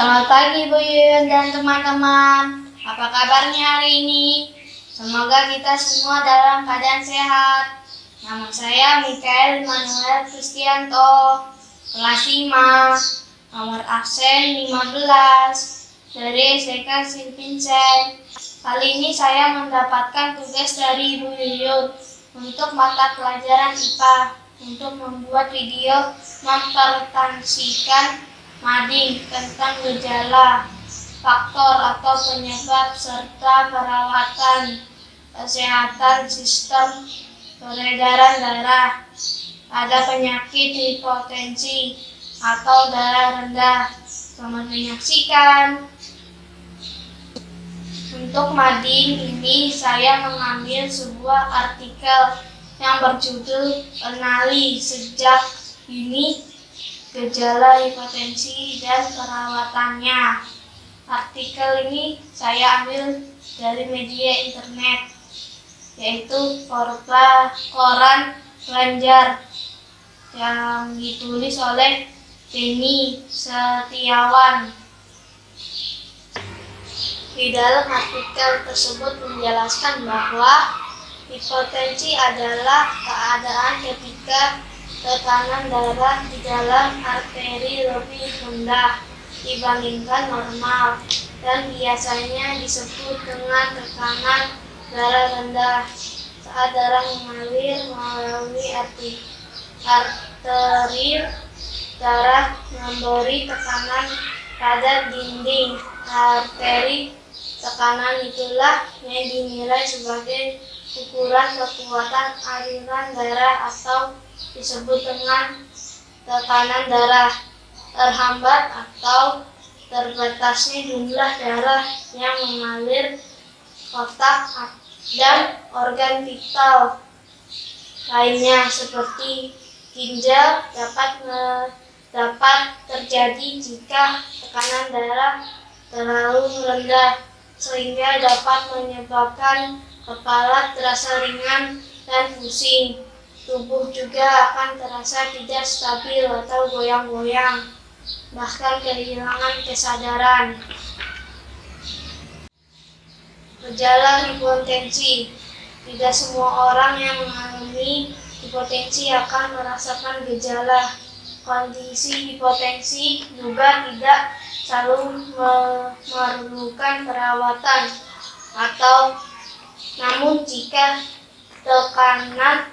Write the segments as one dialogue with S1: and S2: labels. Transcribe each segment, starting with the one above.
S1: Selamat pagi Bu Yun dan teman-teman. Apa kabarnya hari ini? Semoga kita semua dalam keadaan sehat. Nama saya Mikael Manuel Kristianto, kelas 5, nomor absen 15, dari SDK St. Vincent. Kali ini saya mendapatkan tugas dari Ibu Yuyun untuk mata pelajaran IPA untuk membuat video mempresentasikan mading tentang gejala, faktor atau penyebab serta perawatan kesehatan sistem peredaran darah pada penyakit hipotensi atau darah rendah. Selamat menyaksikan. Untuk mading ini saya mengambil sebuah artikel yang berjudul Kenali Sejak Dini Gejala Hipotensi dan Perawatannya. Artikel ini saya ambil dari media internet, yaitu koran Pelajar yang ditulis oleh Denny Setiawan. Di dalam artikel tersebut menjelaskan bahwa hipotensi adalah keadaan ketika tekanan darah di dalam arteri lebih rendah dibandingkan normal dan biasanya disebut dengan tekanan darah rendah saat darah mengalir melalui arteri darah memberi tekanan pada dinding arteri. Tekanan itulah yang dinilai sebagai ukuran kekuatan aliran darah atau disebut dengan tekanan darah. Terhambat atau terbatasnya jumlah darah yang mengalir otak dan organ vital lainnya seperti ginjal dapat terjadi jika tekanan darah terlalu rendah sehingga dapat menyebabkan kepala terasa ringan dan pusing. Tubuh juga akan terasa tidak stabil atau goyang-goyang, bahkan kehilangan kesadaran. Gejala hipotensi. Tidak semua orang yang mengalami hipotensi akan merasakan gejala. Kondisi hipotensi juga tidak selalu memerlukan perawatan namun jika tekanan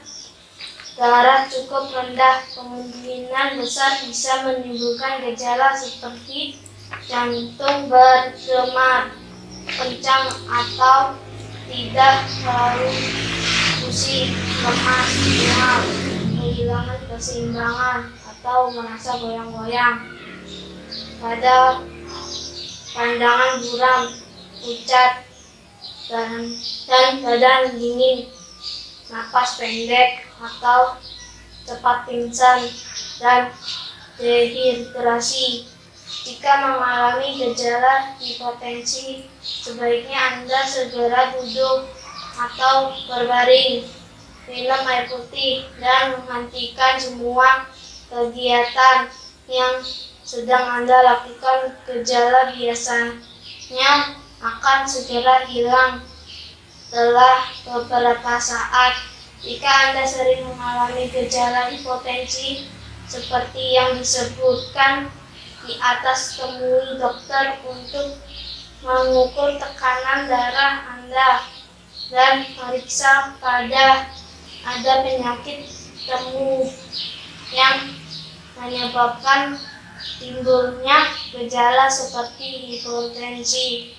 S1: darah cukup rendah, kemungkinan besar bisa menimbulkan gejala seperti jantung berdebar kencang atau tidak selalu pusing, lemas, mual, kehilangan keseimbangan atau merasa goyang-goyang pada pandangan buram, pucat, dan badan dingin, napas pendek atau cepat pingsan, dan dehidrasi. Jika mengalami gejala hipotensi, sebaiknya Anda segera duduk atau berbaring, minum air putih, dan menghentikan semua kegiatan yang sedang Anda lakukan. Gejala biasanya akan segera hilang setelah beberapa saat. Jika Anda sering mengalami gejala hipotensi seperti yang disebutkan di atas, temui dokter untuk mengukur tekanan darah Anda dan periksa pada ada penyakit temu yang menyebabkan timbulnya gejala seperti hipotensi.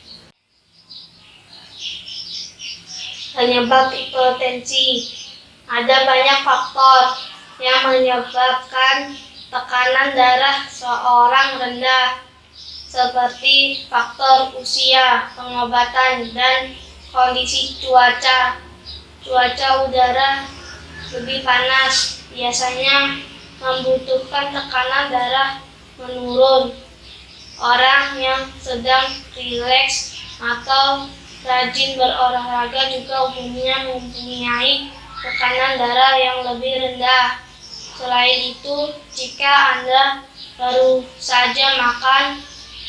S1: Penyebab hipotensi. Ada banyak faktor yang menyebabkan tekanan darah seorang rendah, seperti faktor usia, pengobatan, dan kondisi cuaca. Cuaca udara lebih panas biasanya membutuhkan tekanan darah menurun. Orang yang sedang rileks atau rajin berolahraga juga umumnya mempunyai tekanan darah yang lebih rendah. Selain itu, jika Anda baru saja makan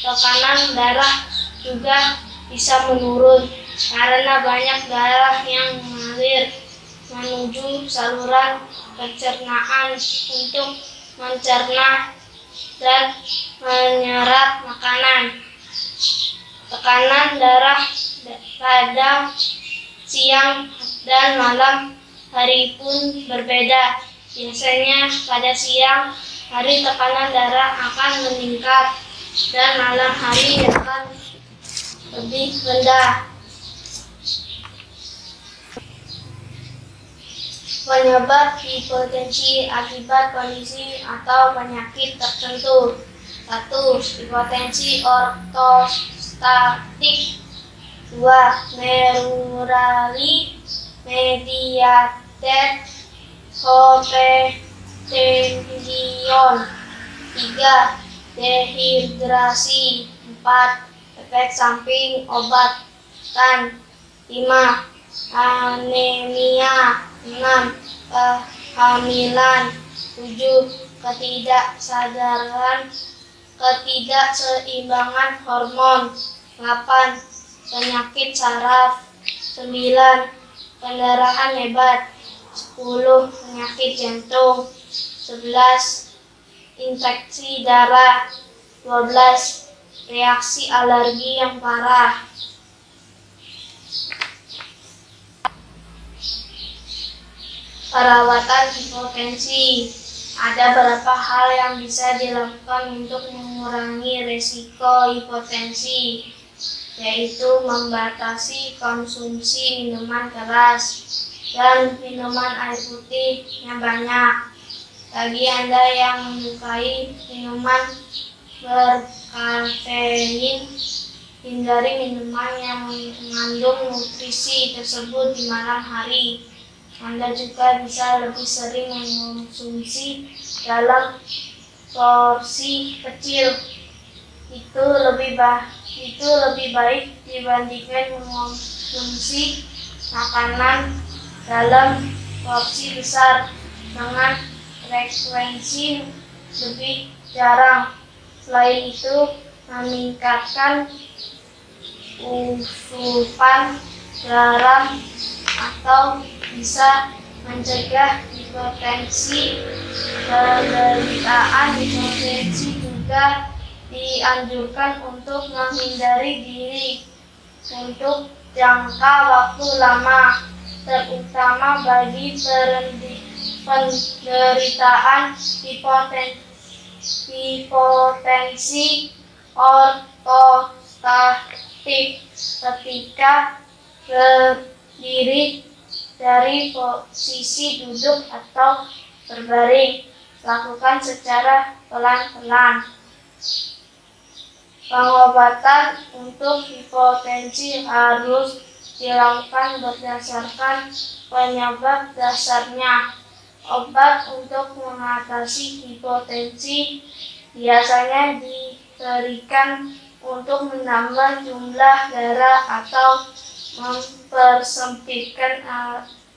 S1: tekanan darah juga bisa menurun karena banyak darah yang mengalir menuju saluran pencernaan untuk mencerna dan menyerap makanan. Tekanan darah pada siang dan malam hari pun berbeda. Biasanya pada siang hari tekanan darah akan meningkat dan malam hari akan lebih rendah. Penyebab hipotensi akibat kondisi atau penyakit tertentu. 1. Hipotensi ortostatik. 2. Neurally mediated hypertension. 3. Dehidrasi. 4. Efek samping obat-obatan. 5. Anemia. 6. Kehamilan. 7. Ketidakseimbangan hormon. 8. Penyakit saraf. 9. Pendarahan hebat. 10. Penyakit jantung. 11. Infeksi darah. 12. Reaksi alergi yang parah. Perawatan hipotensi. Ada beberapa hal yang bisa dilakukan untuk mengurangi risiko hipotensi, yaitu membatasi konsumsi minuman keras dan minuman air putih yang banyak. Bagi Anda yang menyukai minuman berkafein, hindari minuman yang mengandung nutrisi tersebut di malam hari. Anda juga bisa lebih sering mengonsumsi dalam porsi kecil. Itu lebih baik dibandingkan mengonsumsi makanan dalam porsi besar dengan frekuensi lebih jarang. Selain itu, meningkatkan asupan garam atau bisa mencegah hipertensi. Penderitaan hipertensi juga dianjurkan untuk menghindari diri untuk jangka waktu lama, terutama bagi penderitaan hipotensi ortostatik. Ketika berdiri dari posisi duduk atau berbaring, lakukan secara pelan-pelan. Pengobatan untuk hipotensi harus dilakukan berdasarkan penyebab dasarnya. Obat untuk mengatasi hipotensi biasanya diberikan untuk menambah jumlah darah atau mempersempitkan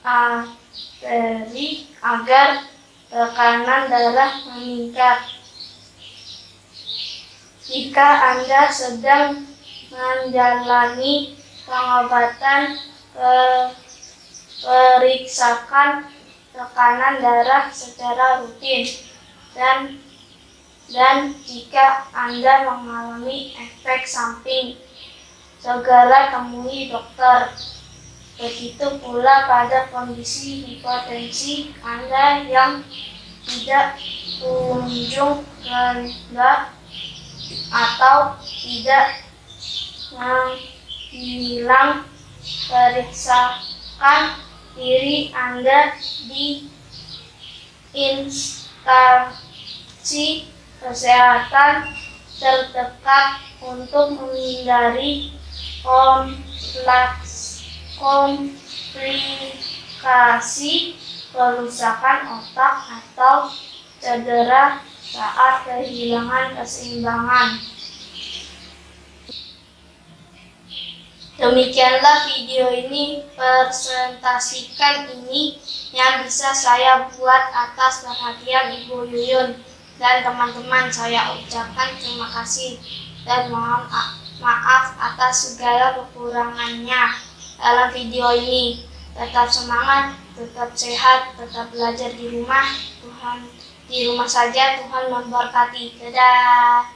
S1: arteri agar tekanan darah meningkat. Jika Anda sedang menjalani pengobatan, periksakan tekanan darah secara rutin dan jika Anda mengalami efek samping, segera temui dokter. Begitu pula pada kondisi hipotensi Anda yang tidak kunjung reda atau tidak menghilang. Periksakan diri Anda di instansi kesehatan terdekat untuk menghindari komplikasi kerusakan otak atau cedera saat kehilangan keseimbangan. Demikianlah video ini, presentasikan ini yang bisa saya buat atas perhatian Ibu Yuyun dan teman-teman. Saya ucapkan terima kasih. dan mohon maaf atas segala kekurangannya dalam video ini. Tetap semangat, tetap sehat, tetap belajar di rumah. Tuhan di rumah saja, Tuhan memberkati. Dadah.